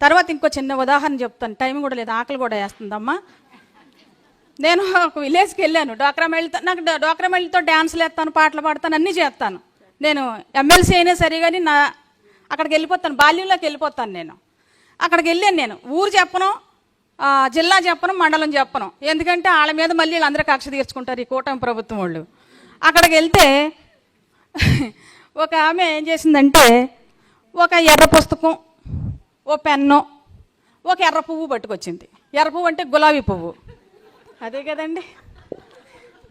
తర్వాత ఇంకో చిన్న ఉదాహరణ చెప్తాను, టైం కూడా లేదు, ఆకలి కూడా వేస్తుందమ్మా. నేను ఒక విలేజ్కి వెళ్ళాను, డోక్రా మహిళతో. నాకు డోక్రా మహిళతో డ్యాన్సులు వేస్తాను, పాటలు పాడతాను, అన్నీ చేస్తాను. నేను ఎమ్మెల్సీ అయినా సరే కానీ అక్కడికి వెళ్ళిపోతాను, బాల్యంలోకి వెళ్ళిపోతాను. నేను అక్కడికి వెళ్ళాను. నేను ఊరు చెప్పను, జిల్లా చెప్పను, మండలం చెప్పను. ఎందుకంటే వాళ్ళ మీద మళ్ళీ వీళ్ళందరూ కక్ష తీర్చుకుంటారు ఈ కూటమి ప్రభుత్వం వాళ్ళు. అక్కడికి వెళ్తే ఒక ఆమె ఏం చేసిందంటే ఒక ఎర్ర పుస్తకం, ఓ పెన్ను, ఒక ఎర్ర పువ్వు పట్టుకొచ్చింది. ఎర్ర పువ్వు అంటే గులాబీ పువ్వు, అదే కదండి.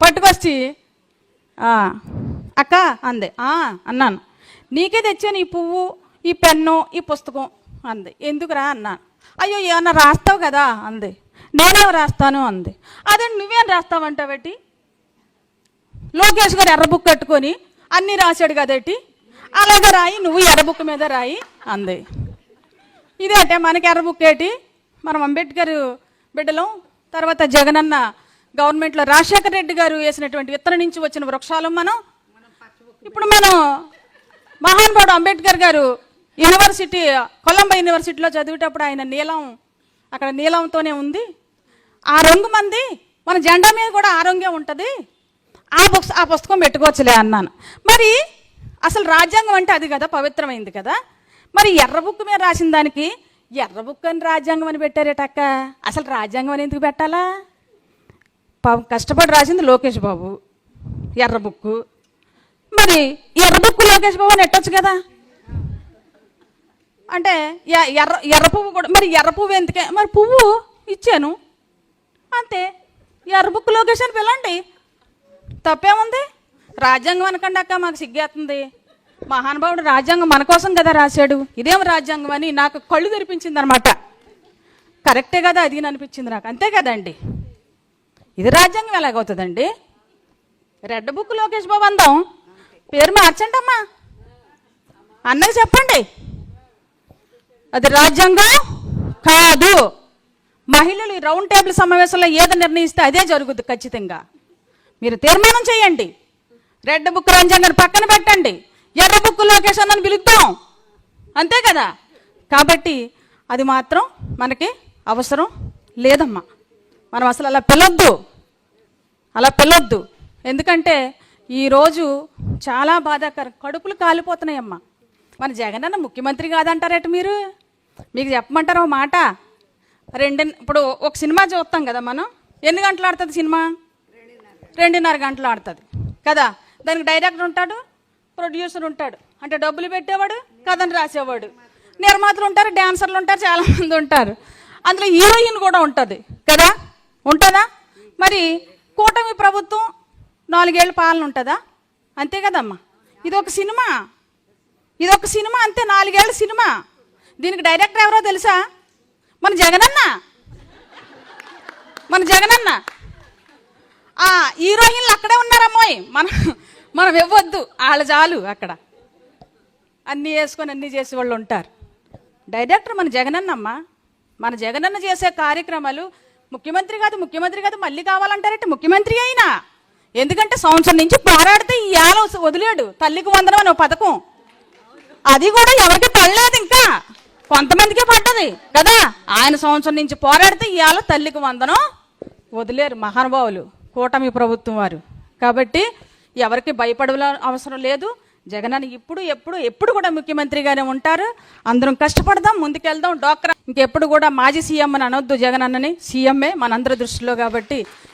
పట్టుకొచ్చి అక్క అంది. అన్నాను. నీకే తెచ్చాను ఈ పువ్వు, ఈ పెన్ను, ఈ పుస్తకం అంది. ఎందుకురా అన్నాను. అయ్యో ఏమన్నా రాస్తావు కదా అంది. నేనేం రాస్తాను అంది. అదే నువ్వేం రాస్తావంటావేటి, లోకేష్ గారు ఎర్ర బుక్ కట్టుకొని అన్నీ రాశాడు కదేటి, అలాగే రాయి, నువ్వు ఎర్ర బుక్ మీద రాయి అంది. ఇదేంటే మనకి ఎర్ర బుక్ ఏంటి, మనం అంబేద్కర్ బిడ్డలం. తర్వాత జగనన్న గవర్నమెంట్లో రాజశేఖర రెడ్డి గారు వేసినటువంటి విత్తనం నుంచి వచ్చిన వృక్షాలు మనం. ఇప్పుడు మనం మహానుభావుడు అంబేద్కర్ గారు యూనివర్సిటీ, కొలంబో యూనివర్సిటీలో చదివేటప్పుడు ఆయన నీలం, అక్కడ నీలంతోనే ఉంది. ఆ రంగు మంది మన జెండా మీద కూడా ఆ రంగే ఉంటుంది, ఆ పుస్తకం పెట్టుకోవచ్చులే అన్నాను. మరి అసలు రాజ్యాంగం అంటే అది కదా, పవిత్రమైంది కదా. మరి ఎర్ర బుక్ మీద రాసిన దానికి ఎర్ర బుక్ అని రాజ్యాంగం అని పెట్టారేటక్క. అసలు రాజ్యాంగం అని ఎందుకు పెట్టాలా? కష్టపడి రాసింది లోకేష్ బాబు ఎర్ర బుక్. మరి ఎర్ర బుక్ లోకేష్ బాబు అని ఎట్టొచ్చు కదా. అంటే ఎర్ర పువ్వు కూడా, మరి ఎర్ర పువ్వు ఎందుకే, మరి పువ్వు ఇచ్చాను అంతే, ఎర్ర బుక్ లోకేష్ అని పిల్లండి, తప్పేముంది. రాజ్యాంగం అనకండి అక్క, మాకు సిగ్గేస్తుంది. మహానుభావుడు రాజ్యాంగం మన కోసం కదా రాశాడు, ఇదేం రాజ్యాంగం అని నాకు కళ్ళు తెరిపించింది అనమాట. కరెక్టే కదా అది అని అనిపించింది నాకు, అంతే కదండి. ఇది రాజ్యాంగం ఎలాగవుతుందండి? రెడ్ బుక్ లోకేష్ బాబు అందాం, పేరు మార్చండి అమ్మా, అన్నది చెప్పండి. అది రాజ్యాంగం కాదు. మహిళలు రౌండ్ టేబుల్ సమావేశంలో ఏదో నిర్ణయిస్తే అదే జరుగుద్ది ఖచ్చితంగా. మీరు తీర్మానం చేయండి, రెడ్ బుక్ రాజ్యాంగాన్ని పక్కన పెట్టండి, ఎర్ర బుక్ లోకేష్ అని పిలుద్దాం, అంతే కదా. కాబట్టి అది మాత్రం మనకి అవసరం లేదమ్మా. మనం అసలు అలా పిలొద్దు. ఎందుకంటే ఈరోజు చాలా బాధాకరం, కడుపులు కాలిపోతున్నాయమ్మా. మన జగనన్న ముఖ్యమంత్రి కాదంటారట మీరు. మీకు చెప్పమంటారా ఓ మాట? ఇప్పుడు ఒక సినిమా చూస్తాం కదా మనం, ఎన్ని గంటలు ఆడుతుంది సినిమా? 2:30 గంటలు ఆడుతుంది కదా. దానికి డైరెక్టర్ ఉంటాడు, ప్రొడ్యూసర్ ఉంటాడు, అంటే డబ్బులు పెట్టేవాడు, కథను రాసేవాడు, నిర్మాతలు ఉంటారు, డాన్సర్లు ఉంటారు, చాలామంది ఉంటారు. అందులో హీరోయిన్ కూడా ఉంటుంది కదా, ఉంటుందా? మరి కూటమి ప్రభుత్వం 4 ఏళ్ళ పాలన ఉంటుందా? అంతే కదమ్మా. ఇదొక సినిమా అంతే, 4 ఏళ్ళ సినిమా. దీనికి డైరెక్టర్ ఎవరో తెలుసా? మన జగనన్న. హీరోయిన్లు అక్కడే ఉన్నారమ్మోయ్, మనం ఇవ్వద్దు, వాళ్ళు చాలు అక్కడ అన్నీ వేసుకొని అన్నీ చేసే వాళ్ళు ఉంటారు. డైరెక్టర్ మన జగనన్నమ్మా. మన జగనన్న చేసే కార్యక్రమాలు ముఖ్యమంత్రి కాదు మళ్ళీ కావాలంటారంటే ముఖ్యమంత్రి అయినా. ఎందుకంటే సంవత్సరం నుంచి పోరాడితే ఈ ఏళ వదిలేడు. తల్లికి వందనం అని పథకం, అది కూడా ఎవరికి పడలేదు, ఇంకా కొంతమందికే పడ్డది కదా. ఆయన సంవత్సరం నుంచి పోరాడితే ఇవాళ తల్లికి వందనం వదిలేరు మహానుభావులు కూటమి ప్రభుత్వం వారు. కాబట్టి ఎవరికి భయపడాల అవసరం లేదు. జగనన్న ఎప్పుడు కూడా ముఖ్యమంత్రిగానే ఉంటారు. అందరం కష్టపడదాం, ముందుకెళ్దాం. డోక్రా ఇంకెప్పుడు కూడా మాజీ సీఎం అని అనొద్దు, జగనన్నని సీఎంఏ మనందరి దృష్టిలో. కాబట్టి